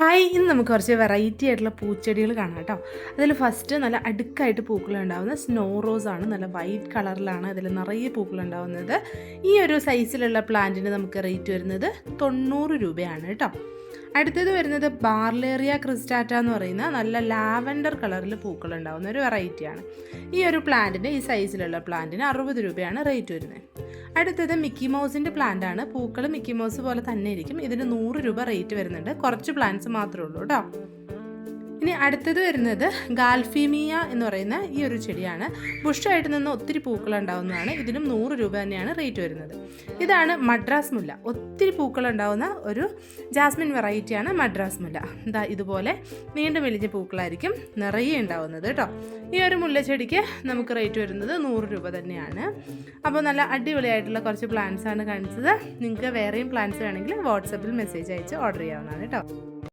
Hi, ഇന്ന് നമുക്ക് കുറച്ച് വെറൈറ്റി ആയിട്ടുള്ള പൂച്ചെടികൾ കാണാം കേട്ടോ. അതിൽ ഫസ്റ്റ് നല്ല അടുക്കായിട്ട് പൂക്കളുണ്ടാവുന്ന സ്നോ റോസ് ആണ്. നല്ല വൈറ്റ് കളറിലാണ് അതിൽ നിറയെ പൂക്കളുണ്ടാവുന്നത്. ഈ ഒരു സൈസിലുള്ള പ്ലാന്റിന് നമുക്ക് റേറ്റ് വരുന്നത് 90 രൂപയാണ് കേട്ടോ. അടുത്തത് വരുന്നത് ബാർലേറിയ ക്രിസ്റ്റാറ്റ എന്ന് പറയുന്ന നല്ല ലാവൻഡർ കളറിൽ പൂക്കളുണ്ടാവുന്ന ഒരു വെറൈറ്റിയാണ്. ഈ ഒരു പ്ലാന്റിന്, ഈ സൈസിലുള്ള പ്ലാന്റിന് 60 രൂപയാണ് റേറ്റ് വരുന്നത്. അടുത്തത് മിക്കി മൗസിൻ്റെ പ്ലാന്റ് ആണ്. പൂക്കൾ മിക്കി മൗസ് പോലെ തന്നെ ഇരിക്കും. ഇതിന് 100 രൂപ റേറ്റ് വരുന്നുണ്ട്. കുറച്ച് പ്ലാന്റ്സ് മാത്രമേ ഉള്ളൂ കേട്ടോ. ഇനി അടുത്തത് വരുന്നത് ഗാൽഫീമിയ എന്ന് പറയുന്ന ഈ ഒരു ചെടിയാണ്. ബുഷായിട്ട് നിന്ന് ഒത്തിരി പൂക്കൾ ഉണ്ടാവുന്നതാണ്. ഇതിനും 100 രൂപ തന്നെയാണ് റേറ്റ് വരുന്നത്. ഇതാണ് മദ്രാസ് മുല്ല. ഒത്തിരി പൂക്കൾ ഉണ്ടാവുന്ന ഒരു ജാസ്മിൻ വെറൈറ്റിയാണ് മദ്രാസ് മുല്ല. ഇതുപോലെ നീണ്ടു മെലിഞ്ഞ പൂക്കളായിരിക്കും നിറയെ ഉണ്ടാവുന്നത് കേട്ടോ. ഈ ഒരു മുല്ലച്ചെടിക്ക് നമുക്ക് റേറ്റ് വരുന്നത് 100 രൂപ തന്നെയാണ്. അപ്പോൾ നല്ല അടിപൊളിയായിട്ടുള്ള കുറച്ച് പ്ലാന്റ്സ് ആണ് കാണിച്ചത്. നിങ്ങൾക്ക് വേറെയും പ്ലാന്റ്സ് വേണമെങ്കിൽ വാട്സപ്പിൽ മെസ്സേജ് അയച്ച് ഓർഡർ ചെയ്യാവുന്നതാണ് കേട്ടോ.